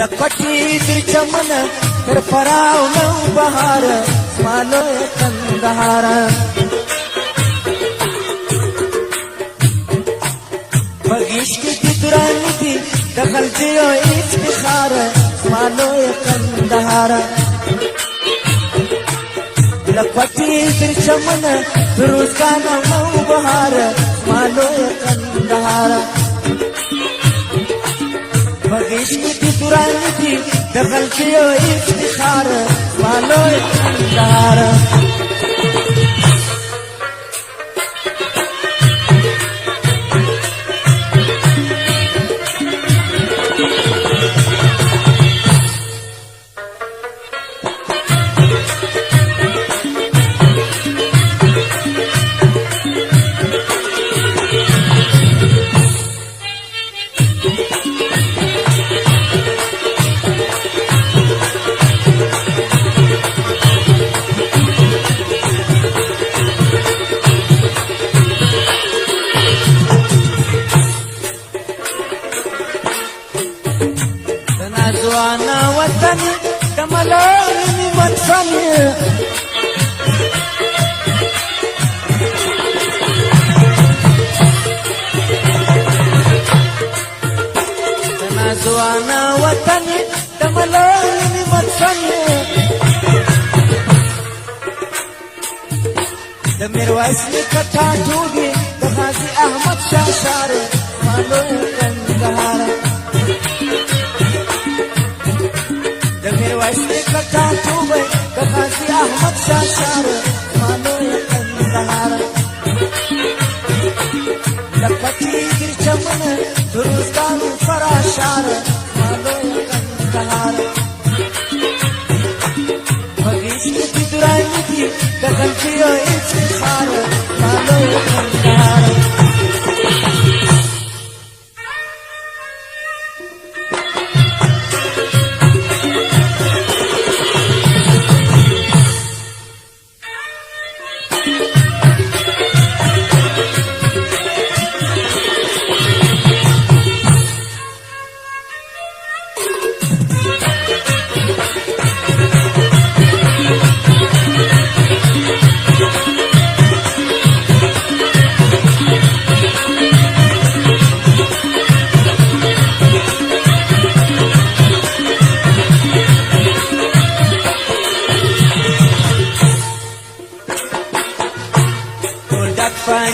لکټي تر چمن تر پراو نو بهار مالو کندهار بغیش کی درانی دی دخل دیو افتخار مالو کندهار لکټي تر چمن تر روزګان نو بهار مالو کندهار بغیش کی درانی دی دخل دیو افتخار مالو کندهار زوانا وطن کملانی وطن زوانا وطن کملانی وطن د میرویس نیکه ټوګي د غازي احمد شاه شار مالو کندهار میرویس نیکه ټوګي د غازي احمد شاه شار مالو کندهار لکټي تر چمن تر روزګان فراشار مالو کندهار بغیش کی درانی دی دخل دیو افتخار مالو کندهار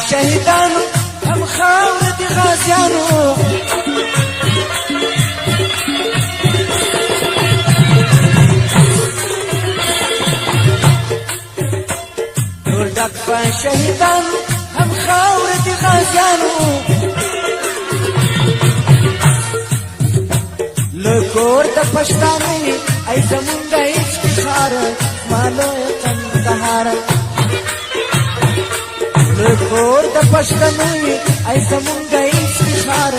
شهیدانو هم خاور دی غازیانو ټول ډک په شهیدانو هم خاور دی غازیانو له کور د پښتانه ای زمونږ افتخار مالو کندهار کور د پښتنوي ای زمونږ افتخار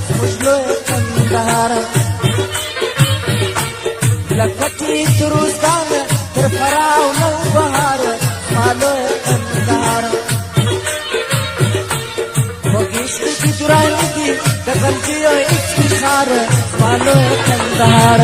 زموږ لوی کندهار لکټي تر روزګان تر پراو نو بهار مالو کندهار بغیش کی درانی دی دخل دیو افتخار مالو کندهار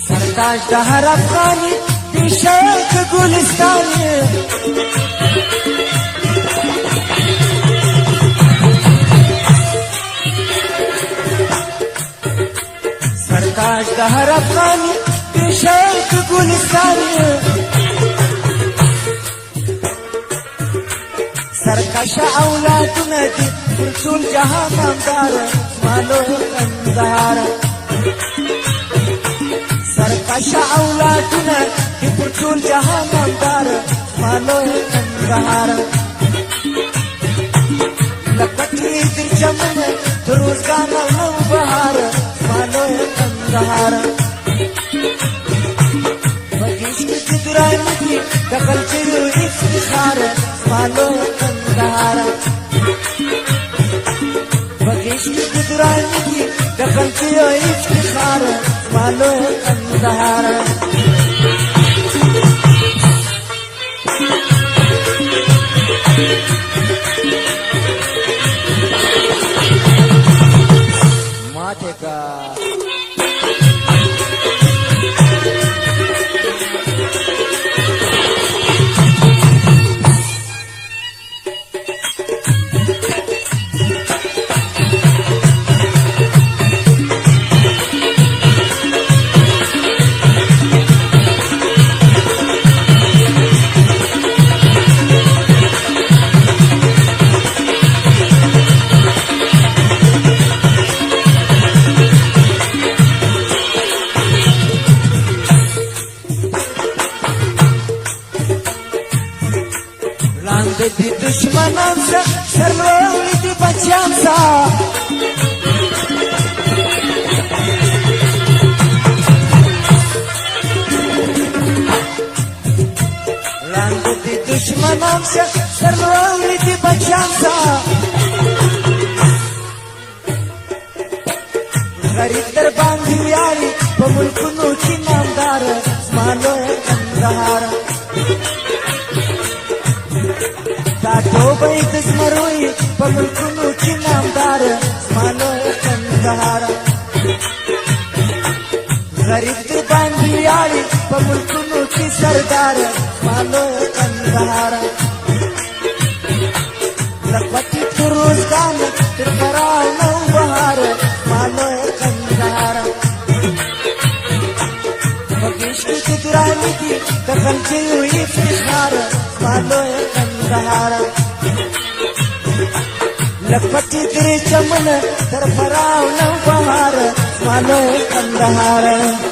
سرتاج د هر افغاني د شوق ګلستان سرتاج د هر افغاني د شوق ګلستان سرکش اولادونه دي پر ټول جهان نامدار مالو کندهار سرکش اولادونه دي پر ټول جهان نامدار مالو کندهار لکټي چمن روزګانا نو بهار مالو کندهار بګیشت چې درانګي دخل چې افتخار مالو کندهار بګیشت چې درانګي دخل چې افتخار مالو کندهار मातेका दी दुश्मनांचा सर्वळी ती बच्चांचा दी दुश्मनांचा सर्वळी ती बच्चांचा गरीब तर बांधली आली मुलकुनूची नामदार मानो कंदहार ताटो बैतच मरोई पमुलकुनूची नामदार मानो कंदहार गरीब बांधली आली पमुलकुनूची सरदार मानो कंदहार लखपती पुरुष गान त्रिपुराव नौ बहार मानो कंदहार बगिष्ट दुरानी की दखलची हुई फिशार मानो कंदहार लखपती तिरे चमन तर फराव नौ बहार मानो कंदहार